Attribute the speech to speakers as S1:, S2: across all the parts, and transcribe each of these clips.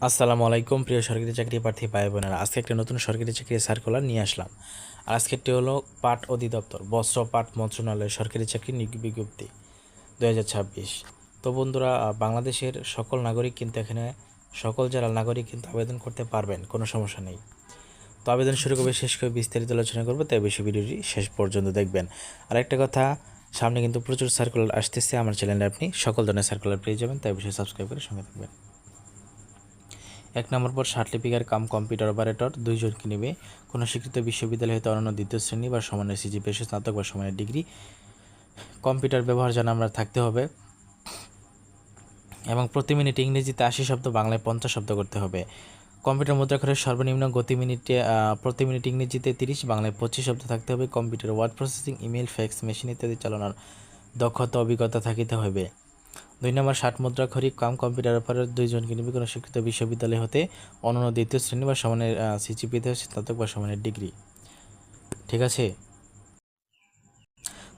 S1: আসসালামু আলাইকুম প্রিয় সরকারি চাকরি প্রার্থী ভাই বোনেরা, আজকে একটা নতুন সরকারি চাকরির সার্কুলার নিয়ে আসলাম। আর আজকেরটি হলো পাট অধিদপ্তর বস্ত্র পাট মন্ত্রণালয় সরকারি চাকরি নিয়োগ বিজ্ঞপ্তি 2026। তো বন্ধুরা, বাংলাদেশের সকল নাগরিক কিন্তু এখানে সকল জেলার নাগরিক কিন্তু আবেদন করতে পারবেন, কোনো সমস্যা নেই। তো আবেদন শুরু করবে শেষ করে বিস্তারিত আলোচনা করবো, তাই বেশি ভিডিওটি শেষ পর্যন্ত দেখবেন। আর একটা কথা, সামনে কিন্তু প্রচুর সার্কুলার আসতেছে, আমার চ্যানেলে আপনি সকল ধরনের সার্কুলার পেয়ে যাবেন, তাই বেশি সাবস্ক্রাইব করে সঙ্গে থাকবেন। 1 নম্বর পর সার্টিফিকেট কাম কম্পিউটার অপারেটর 2 জনকে নেবে। কোনো স্বীকৃত বিশ্ববিদ্যালয় হতে অনন্য দ্বিতীয় শ্রেণী বা সমানের সিজিপিএ স্নাতক বা সমানের ডিগ্রি, কম্পিউটার ব্যবহার জানা আমরা থাকতে হবে এবং প্রতি মিনিটে ইংরেজিতে 80 শব্দ, বাংলায় 50 শব্দ করতে হবে। কম্পিউটার মুদ্রাক্ষরের সর্বনিম্ন গতি প্রতি মিনিট ইংরেজিতে 30, বাংলায় 25 শব্দ থাকতে হবে। Computer word processing, email, fax machine ইত্যাদি চালানোর দক্ষতা অভিজ্ঞতা থাকিতে হবে। 2 নম্বর 60 মুদ্রাক্ষরিক কাম কম্পিউটার অপারেটর 2 জনকে নিবে। কোনো স্বীকৃত বিশ্ববিদ্যালয় হতে অনন্য দ্বিতীয় শ্রেণী বা সমানের সিজিপিএতে স্নাতক বা সমানের ডিগ্রি, ঠিক আছে।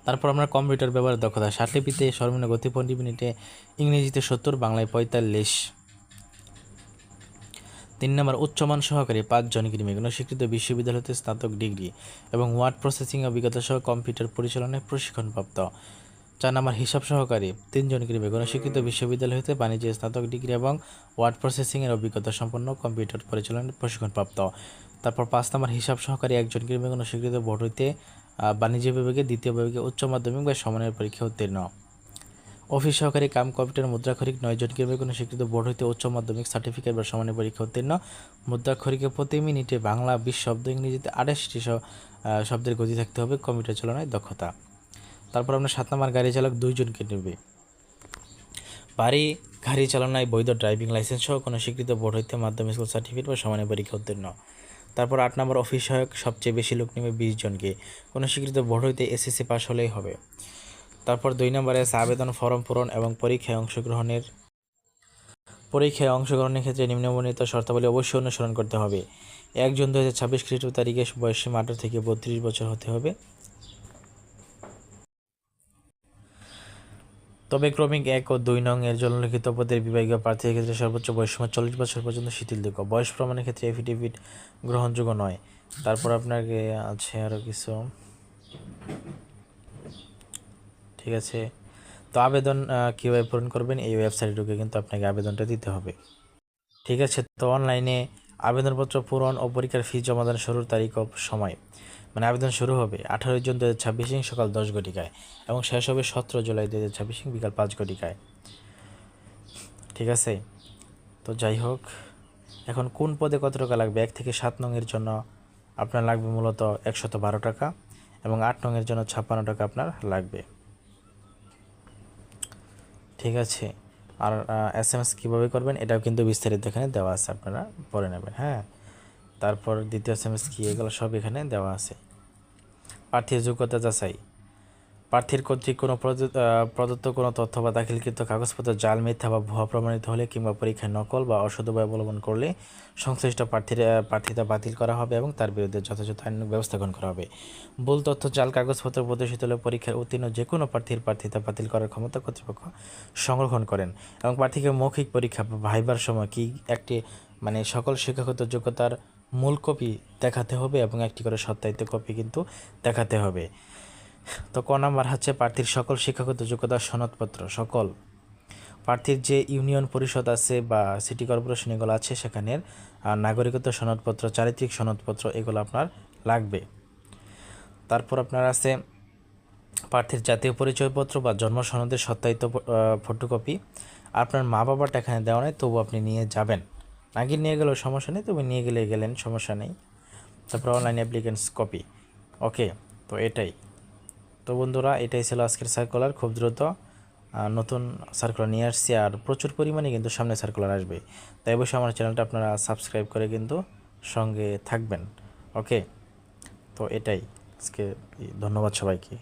S1: তারপর আমরা কম্পিউটার ব্যবহারের দক্ষতা 60 লিপিতে সর্বনিম্ন গতি 15 মিনিটে ইংরেজিতে 70, বাংলায় 45। 3 নম্বর উচ্চমান সহকারী 5 জনকে নিবে। কোনো স্বীকৃত বিশ্ববিদ্যালয় হতে স্নাতক ডিগ্রি এবং ওয়ার্ড প্রসেসিং অভিজ্ঞতা সহ কম্পিউটার পরিচালনায় প্রশিক্ষণপ্রাপ্ত। 4 নম্বর হিসাব সহকারী 3 জনকে নিবে। কোনো স্বীকৃত বিশ্ববিদ্যালয় হতে বাণিজ্যে স্নাতক ডিগ্রি এবং ওয়ার্ড প্রসেসিংয়ের অভিজ্ঞতা সম্পন্ন কম্পিউটার পরিচালনায় প্রশিক্ষণপ্রাপ্ত। তারপর 5 নম্বর হিসাব সহকারী 1 জনকে নিবে। কোনো স্বীকৃত বোর্ড হইতে বাণিজ্য বিভাগে দ্বিতীয় বিভাগে উচ্চ মাধ্যমিক বা সমানের পরীক্ষা উত্তীর্ণ। অফিস সহকারী কাম কম্পিউটার মুদ্রাক্ষরিক 9 জনকে নিবে। কোনো স্বীকৃত বোর্ড হইতে উচ্চ মাধ্যমিক সার্টিফিকেট বা সমানের পরীক্ষা উত্তীর্ণ। মুদ্রাক্ষরিকে প্রতি মিনিটে বাংলা 20 শব্দ, ইংরেজিতে 28টি শব্দের গতি থাকতে হবে। কম্পিউটার চালানোর দক্ষতা। তারপর আমরা 7 নম্বর গাড়ি চালক 2 জনকে নেবে। বাড়ি গাড়ি চালানোয় বৈধ ড্রাইভিং লাইসেন্স সহ কোনো স্বীকৃত বোর্ড হইতে মাধ্যমিক স্কুল সার্টিফিকেট বা সমানের পরীক্ষা উত্তীর্ণ। তারপর 8 নম্বর অফিস সহায়ক সবচেয়ে বেশি লোক নেবে 20 জনকে। কোনো স্বীকৃত বোর্ড হইতে এসএসসি পাস হলেই হবে। তারপর 2 নম্বরে আছে আবেদন ফর্ম পূরণ এবং পরীক্ষায় অংশগ্রহণের ক্ষেত্রে নিম্নবর্ণিত শর্তাবলী অবশ্যই অনুসরণ করতে হবে। 1/জুন/2026 খ্রিস্ট তারিখে বয়সসীমা 18 থেকে 32 বছর হতে হবে। তবে ক্রমিক 1 ও 2 নং এর জনলিখিত পদের বিভাগীয় প্রার্থীর ক্ষেত্রে সর্বোচ্চ বয়সসীমা 40 বছর পর্যন্ত শিথিলযোগ্য। বয়স প্রমাণের ক্ষেত্রে এফিডেভিট গ্রহণযোগ্য নয়। তারপর আপনাকে আছে আরও কিছু, ঠিক আছে। তো আবেদন কীভাবে পূরণ করবেন, এই ওয়েবসাইটে ঢুকে কিন্তু আপনাকে আবেদনটা দিতে হবে, ঠিক আছে। তো অনলাইনে আবেদনপত্র পূরণ ও পরীক্ষার ফি জমাদান শুরুর তারিখ ও সময়, মানে আবেদন শুরু হবে 18 জুন 2026 সকাল 10 ঘটিকায় এবং শেষ হবে 17 জুলাই 2026 বিকাল 5 ঘটিকায়, ঠিক আছে। তো যাই হোক, এখন কোন পদে কত টাকা লাগবে? 1 থেকে 7 নং এর জন্য আপনার লাগবে মূলত 112 টাকা এবং 8 নং এর জন্য 56 টাকা আপনার লাগবে, ঠিক আছে। আর SMS কীভাবে করবেন এটাও কিন্তু বিস্তারিত এখানে দেওয়া আছে, আপনারা পড়ে নেবেন, হ্যাঁ। তারপর দ্বিতীয় SMS কী, এগুলো সব এখানে দেওয়া আছে। প্রার্থীর যোগ্যতা যাচাই, প্রার্থীর কর্তৃক কোনো প্রদত্ত কোনো তথ্য বা দাখিলকৃত কাগজপত্র জাল, মিথ্যা বা ভুয়া প্রমাণিত হলে কিংবা পরীক্ষায় নকল বা অসৎ উপায় অবলম্বন করলে সংশ্লিষ্ট প্রার্থীতা বাতিল করা হবে এবং তার বিরুদ্ধে যথাযথ আইনানুগ ব্যবস্থা গ্রহণ করা হবে। ভুল তথ্য, জাল কাগজপত্র প্রদর্শিত হলে পরীক্ষায় উত্তীর্ণ যে কোনো প্রার্থীর প্রার্থিতা বাতিল করার ক্ষমতা কর্তৃপক্ষ সংরক্ষণ করেন এবং প্রার্থীকে মৌখিক পরীক্ষা বা ভাইবার সময় কি একটি সকল শিক্ষাগত যোগ্যতার মূল কপি দেখাতে হবে এবং একটি করে সত্যায়িত কপি কিন্তু দেখাতে হবে। তো ক নাম্বার হচ্ছে প্রার্থীর সকল শিক্ষাগত যোগ্যতার সনদপত্র, সকল প্রার্থীর যে ইউনিয়ন পরিষদ আছে বা সিটি কর্পোরেশন এগুলো আছে সেখানের নাগরিকত্ব সনদপত্র, চারিত্রিক সনদপত্র এগুলো আপনার লাগবে। তারপর আপনার আছে প্রার্থীর জাতীয় পরিচয়পত্র বা জন্ম সনদের সত্যায়িত ফটোকপি। আপনার মা বাবাটা এখানে দেওয়া নেই, তবু আপনি নিয়ে যাবেন, নাকি নিয়ে গেলেও সমস্যা নেই, তবে নিয়ে গেলেন সমস্যা নেই। তারপর অনলাইন অ্যাপ্লিকেন্টস কপি, ওকে। তো এটাই, তো বন্ধুরা এটাই ছিল আজকের সার্কুলার। খুব দ্রুত নতুন সার্কুলার নিয়ে আসছি, আর প্রচুর পরিমাণে কিন্তু সামনে সার্কুলার আসবে, তাই অবশ্যই আমার চ্যানেলটা আপনারা সাবস্ক্রাইব করে কিন্তু সঙ্গে থাকবেন, ওকে। তো এটাই আজকে, ধন্যবাদ সবাইকে।